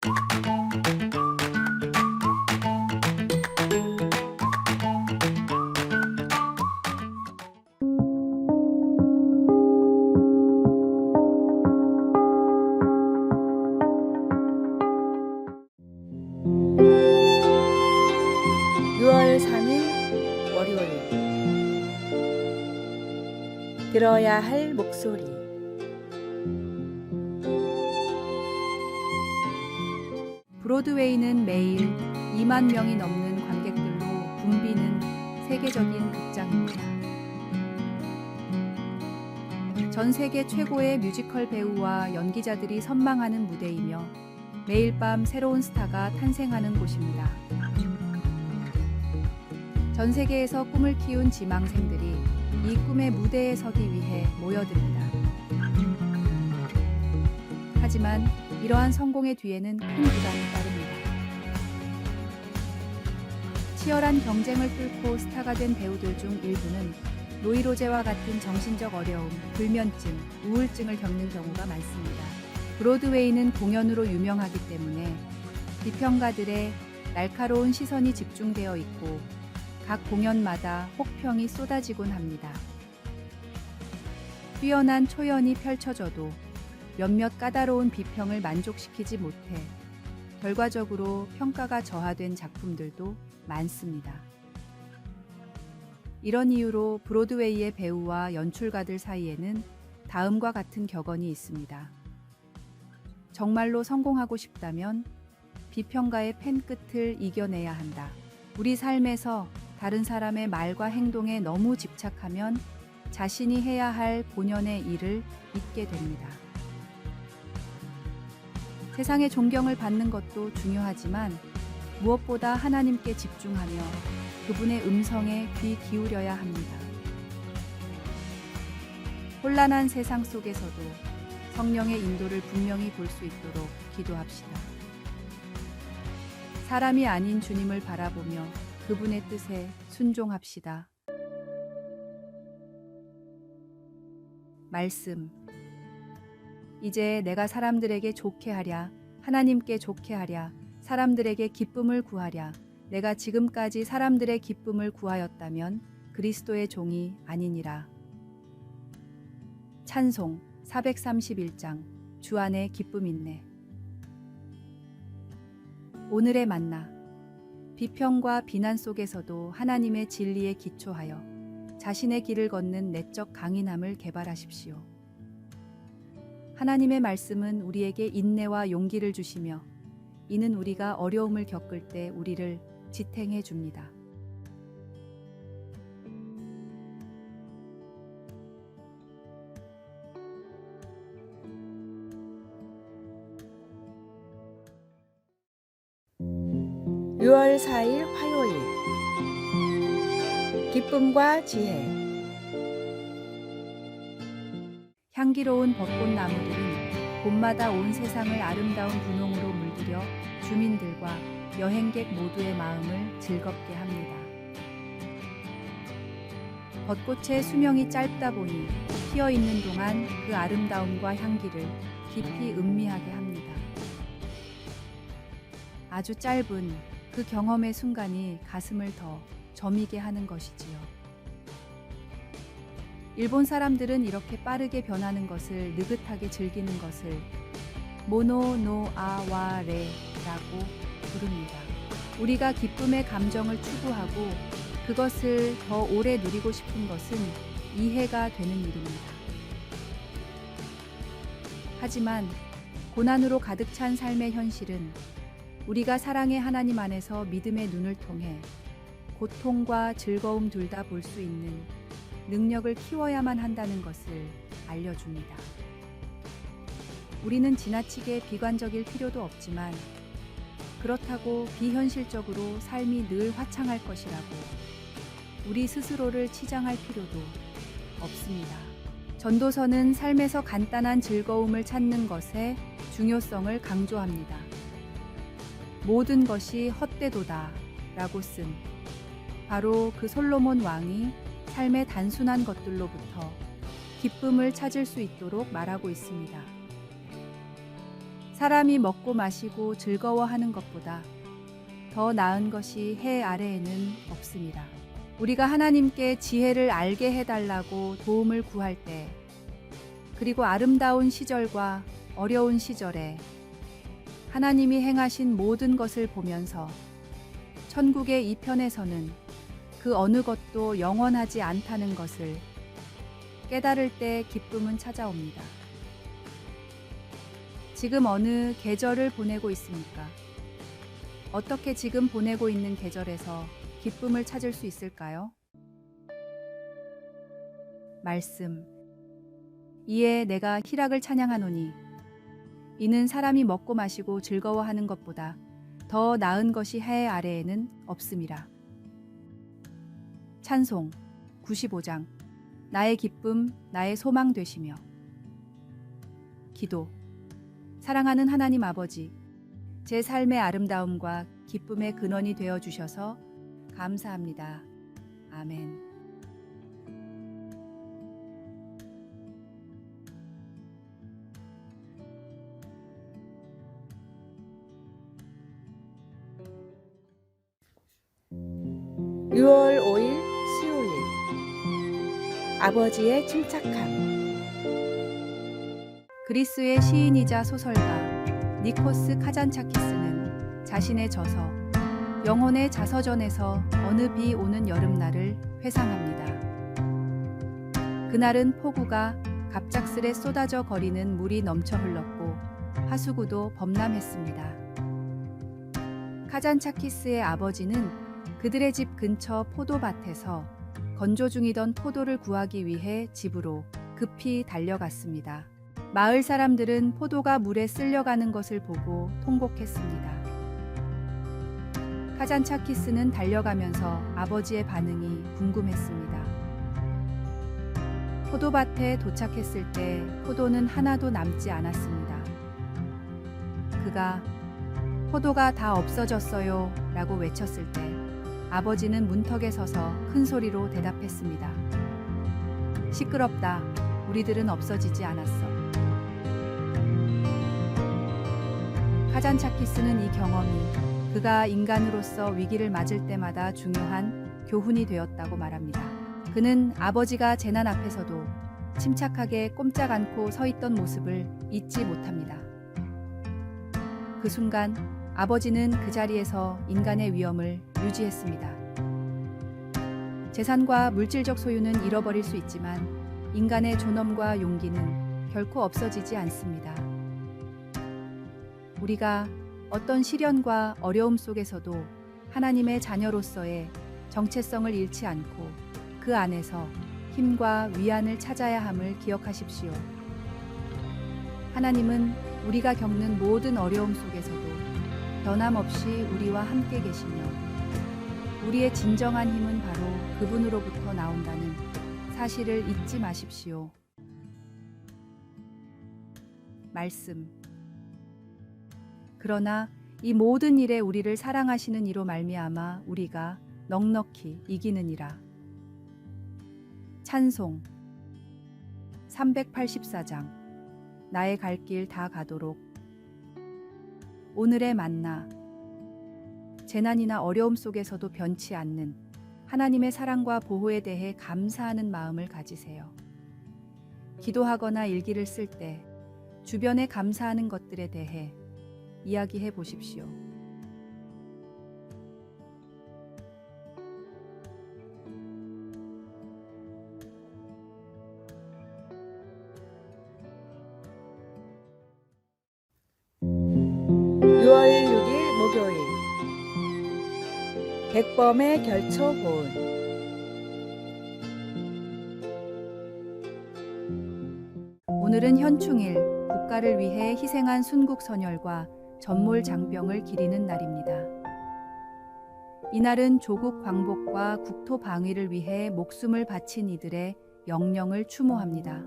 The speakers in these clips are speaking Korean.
6월 3일 월요일 들어야 할 목소리. 브로드웨이는 매일 2만 명이 넘는 관객들로 붐비는 세계적인 극장입니다. 전 세계 최고의 뮤지컬 배우와 연기자들이 선망하는 무대이며 매일 밤 새로운 스타가 탄생하는 곳입니다. 전 세계에서 꿈을 키운 지망생들이 이 꿈의 무대에 서기 위해 모여듭니다. 하지만 이러한 성공의 뒤에는 큰 부담이 따릅니다. 치열한 경쟁을 뚫고 스타가 된 배우들 중 일부는 노이로제와 같은 정신적 어려움, 불면증, 우울증을 겪는 경우가 많습니다. 브로드웨이는 공연으로 유명하기 때문에 비평가들의 날카로운 시선이 집중되어 있고 각 공연마다 혹평이 쏟아지곤 합니다. 뛰어난 초연이 펼쳐져도 몇몇 까다로운 비평을 만족시키지 못해 결과적으로 평가가 저하된 작품들도 많습니다. 이런 이유로 브로드웨이의 배우와 연출가들 사이에는 다음과 같은 격언이 있습니다. 정말로 성공하고 싶다면 비평가의 펜 끝을 이겨내야 한다. 우리 삶에서 다른 사람의 말과 행동에 너무 집착하면 자신이 해야 할 본연의 일을 잊게 됩니다. 세상의 존경을 받는 것도 중요하지만 무엇보다 하나님께 집중하며 그분의 음성에 귀 기울여야 합니다. 혼란한 세상 속에서도 성령의 인도를 분명히 볼 수 있도록 기도합시다. 사람이 아닌 주님을 바라보며 그분의 뜻에 순종합시다. 말씀. 이제 내가 사람들에게 좋게 하랴, 하나님께 좋게 하랴, 사람들에게 기쁨을 구하랴. 내가 지금까지 사람들의 기쁨을 구하였다면 그리스도의 종이 아니니라. 찬송 431장 주 안에 기쁨 있네. 오늘의 만나. 비평과 비난 속에서도 하나님의 진리에 기초하여 자신의 길을 걷는 내적 강인함을 개발하십시오. 하나님의 말씀은 우리에게 인내와 용기를 주시며 이는 우리가 어려움을 겪을 때 우리를 지탱해 줍니다. (6월 4일) 화요일 기쁨과 지혜. 향기로운 벚꽃나무들은 봄마다 온 세상을 아름다운 분홍으로 물들여 주민들과 여행객 모두의 마음을 즐겁게 합니다. 벚꽃의 수명이 짧다 보니 피어 있는 동안 그 아름다움과 향기를 깊이 음미하게 합니다. 아주 짧은 그 경험의 순간이 가슴을 더 저미게 하는 것이지요. 일본 사람들은 이렇게 빠르게 변하는 것을 느긋하게 즐기는 것을 모노노아와레라고 부릅니다. 우리가 기쁨의 감정을 추구하고 그것을 더 오래 누리고 싶은 것은 이해가 되는 일입니다. 하지만 고난으로 가득 찬 삶의 현실은 우리가 사랑의 하나님 안에서 믿음의 눈을 통해 고통과 즐거움 둘 다 볼 수 있는 능력을 키워야만 한다는 것을 알려줍니다. 우리는 지나치게 비관적일 필요도 없지만 그렇다고 비현실적으로 삶이 늘 화창할 것이라고 우리 스스로를 치장할 필요도 없습니다. 전도서는 삶에서 간단한 즐거움을 찾는 것의 중요성을 강조합니다. 모든 것이 헛되도다 라고 쓴 바로 그 솔로몬 왕이 삶의 단순한 것들로부터 기쁨을 찾을 수 있도록 말하고 있습니다. 사람이 먹고 마시고 즐거워하는 것보다 더 나은 것이 해 아래에는 없습니다. 우리가 하나님께 지혜를 알게 해달라고 도움을 구할 때, 그리고 아름다운 시절과 어려운 시절에 하나님이 행하신 모든 것을 보면서 천국의 이편에서는 그 어느 것도 영원하지 않다는 것을 깨달을 때 기쁨은 찾아옵니다. 지금 어느 계절을 보내고 있습니까? 어떻게 지금 보내고 있는 계절에서 기쁨을 찾을 수 있을까요? 말씀. 이에 내가 희락을 찬양하노니 이는 사람이 먹고 마시고 즐거워하는 것보다 더 나은 것이 해 아래에는 없음이라. 찬송 95장. 나의 기쁨, 나의 소망 되시며. 기도. 사랑하는 하나님 아버지, 제 삶의 아름다움과 기쁨의 근원이 되어 주셔서 감사합니다. 아멘. (6월 5일) 수요일. 아버지의 침착함. 그리스의 시인이자 소설가 니코스 카잔차키스는 자신의 저서 영혼의 자서전에서 어느 비 오는 여름날을 회상합니다. 그날은 폭우가 갑작스레 쏟아져 거리는 물이 넘쳐 흘렀고 하수구도 범람했습니다. 카잔차키스의 아버지는 그들의 집 근처 포도밭에서 건조 중이던 포도를 구하기 위해 집으로 급히 달려갔습니다. 마을 사람들은 포도가 물에 쓸려가는 것을 보고 통곡했습니다. 카잔차키스는 달려가면서 아버지의 반응이 궁금했습니다. 포도밭에 도착했을 때 포도는 하나도 남지 않았습니다. 그가 포도가 다 없어졌어요 라고 외쳤을 때 아버지는 문턱에 서서 큰 소리로 대답했습니다. 시끄럽다. 우리들은 없어지지 않았어. 카잔차키스는 이 경험이 그가 인간으로서 위기를 맞을 때마다 중요한 교훈이 되었다고 말합니다. 그는 아버지가 재난 앞에서도 침착하게 꼼짝 않고 서 있던 모습을 잊지 못합니다. 그 순간 아버지는 그 자리에서 인간의 위엄을 유지했습니다. 재산과 물질적 소유는 잃어버릴 수 있지만 인간의 존엄과 용기는 결코 없어지지 않습니다. 우리가 어떤 시련과 어려움 속에서도 하나님의 자녀로서의 정체성을 잃지 않고 그 안에서 힘과 위안을 찾아야 함을 기억하십시오. 하나님은 우리가 겪는 모든 어려움 속에서도 변함없이 우리와 함께 계시며 우리의 진정한 힘은 바로 그분으로부터 나온다는 사실을 잊지 마십시오. 말씀. 그러나 이 모든 일에 우리를 사랑하시는 이로 말미암아 우리가 넉넉히 이기느니라. 찬송 384장. 나의 갈 길 다 가도록. 오늘의 만나. 재난이나 어려움 속에서도 변치 않는 하나님의 사랑과 보호에 대해 감사하는 마음을 가지세요. 기도하거나 일기를 쓸 때 주변에 감사하는 것들에 대해 이야기해 보십시오. (6월 6일) 목요일. 객범의 결초보은. 오늘은 현충일, 국가를 위해 희생한 순국선열과 전몰장병을 기리는 날입니다. 이날은 조국 광복과 국토 방위를 위해 목숨을 바친 이들의 영령을 추모합니다.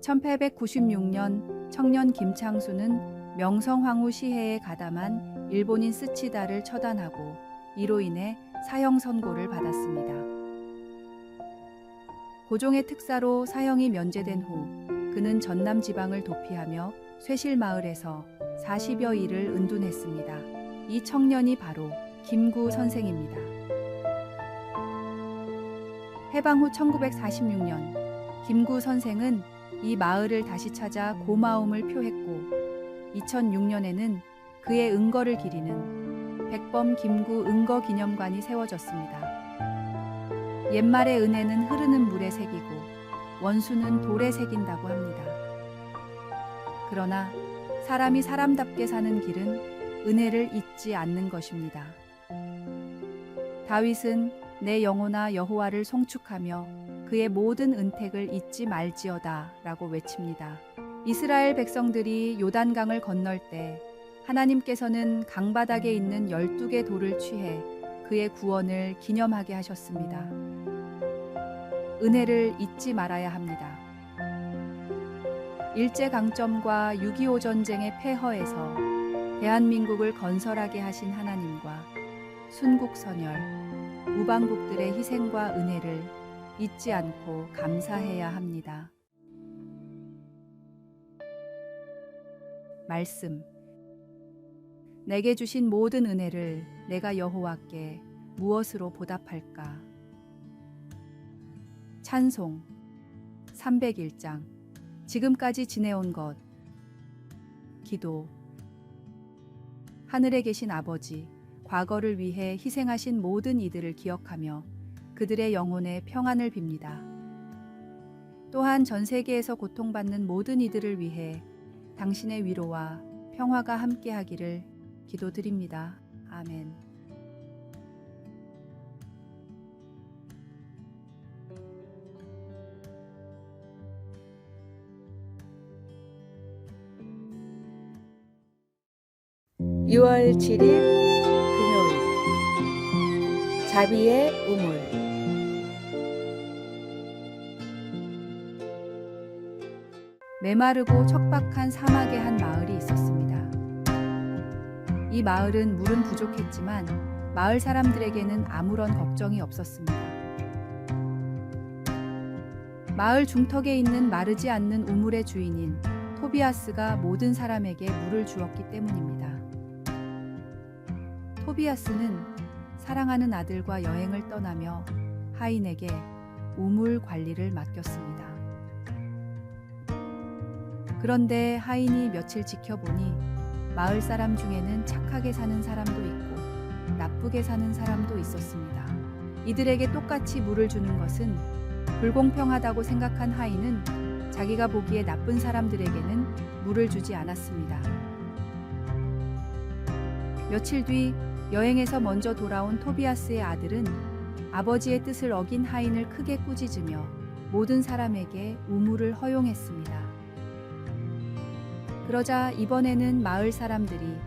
1896년 청년 김창수는 명성황후 시해에 가담한 일본인 스치다를 처단하고 이로 인해 사형 선고를 받았습니다. 고종의 특사로 사형이 면제된 후 그는 전남 지방을 도피하며 쇠실마을에서 40여 일을 은둔했습니다. 이 청년이 바로 김구 선생입니다. 해방 후 1946년 김구 선생은 이 마을을 다시 찾아 고마움을 표했고 2006년에는 그의 은거를 기리는 백범 김구 은거 기념관이 세워졌습니다. 옛말의 은혜는 흐르는 물에 새기고 원수는 돌에 새긴다고 합니다. 그러나 사람이 사람답게 사는 길은 은혜를 잊지 않는 것입니다. 다윗은 내 영혼아 여호와를 송축하며 그의 모든 은택을 잊지 말지어다 라고 외칩니다. 이스라엘 백성들이 요단강을 건널 때 하나님께서는 강바닥에 있는 12개 돌을 취해 그의 구원을 기념하게 하셨습니다. 은혜를 잊지 말아야 합니다. 일제강점과 6.25 전쟁의 폐허에서 대한민국을 건설하게 하신 하나님과 순국선열, 우방국들의 희생과 은혜를 잊지 않고 감사해야 합니다. 말씀. 내게 주신 모든 은혜를 내가 여호와께 무엇으로 보답할까? 찬송 301장. 지금까지 지내온 것. 기도. 하늘에 계신 아버지, 과거를 위해 희생하신 모든 이들을 기억하며 그들의 영혼에 평안을 빕니다. 또한 전 세계에서 고통받는 모든 이들을 위해 당신의 위로와 평화가 함께하기를 기도드립니다. 아멘. (6월 7일) 금요일. 자비의 우물. 메마르고 척박한 사막의 한 마을이 있었습니다. 이 마을은 물은 부족했지만 마을 사람들에게는 아무런 걱정이 없었습니다. 마을 중턱에 있는 마르지 않는 우물의 주인인 토비아스가 모든 사람에게 물을 주었기 때문입니다. 토비아스는 사랑하는 아들과 여행을 떠나며 하인에게 우물 관리를 맡겼습니다. 그런데 하인이 며칠 지켜보니 마을 사람 중에는 착하게 사는 사람도 있고 나쁘게 사는 사람도 있었습니다. 이들에게 똑같이 물을 주는 것은 불공평하다고 생각한 하인은 자기가 보기에 나쁜 사람들에게는 물을 주지 않았습니다. 며칠 뒤 여행에서 먼저 돌아온 토비아스의 아들은 아버지의 뜻을 어긴 하인을 크게 꾸짖으며 모든 사람에게 우물을 허용했습니다. 그러자 이번에는 마을 사람들이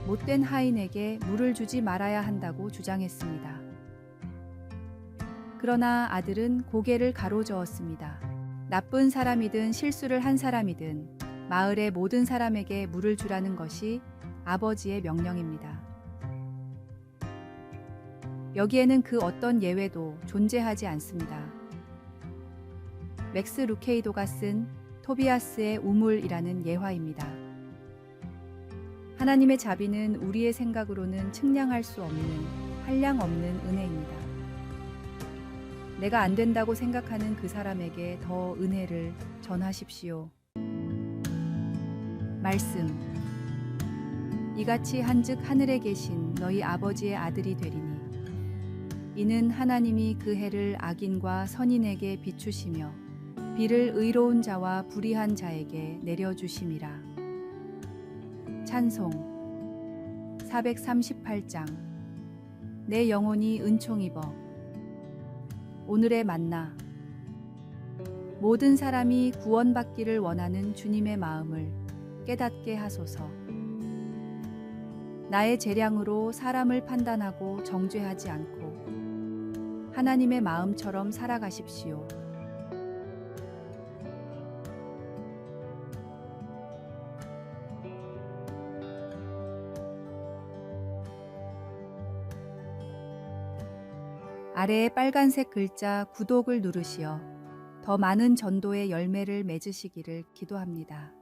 못된 하인에게 물을 주지 말아야 한다고 주장했습니다. 그러나 아들은 고개를 가로저었습니다. 나쁜 사람이든 실수를 한 사람이든 마을의 모든 사람에게 물을 주라는 것이 아버지의 명령입니다. 여기에는 그 어떤 예외도 존재하지 않습니다. 맥스 루케이도가 쓴 토비아스의 우물이라는 예화입니다. 하나님의 자비는 우리의 생각으로는 측량할 수 없는 한량없는 은혜입니다. 내가 안 된다고 생각하는 그 사람에게 더 은혜를 전하십시오. 말씀. 이같이 한즉 하늘에 계신 너희 아버지의 아들이 되리니 이는 하나님이 그 해를 악인과 선인에게 비추시며 비를 의로운 자와 불의한 자에게 내려주심이라. 찬송 438장. 내 영혼이 은총 입어. 오늘의 만나. 모든 사람이 구원받기를 원하는 주님의 마음을 깨닫게 하소서. 나의 재량으로 사람을 판단하고 정죄하지 않고 하나님의 마음처럼 살아가십시오. 아래에 빨간색 글자 구독을 누르시어 더 많은 전도의 열매를 맺으시기를 기도합니다.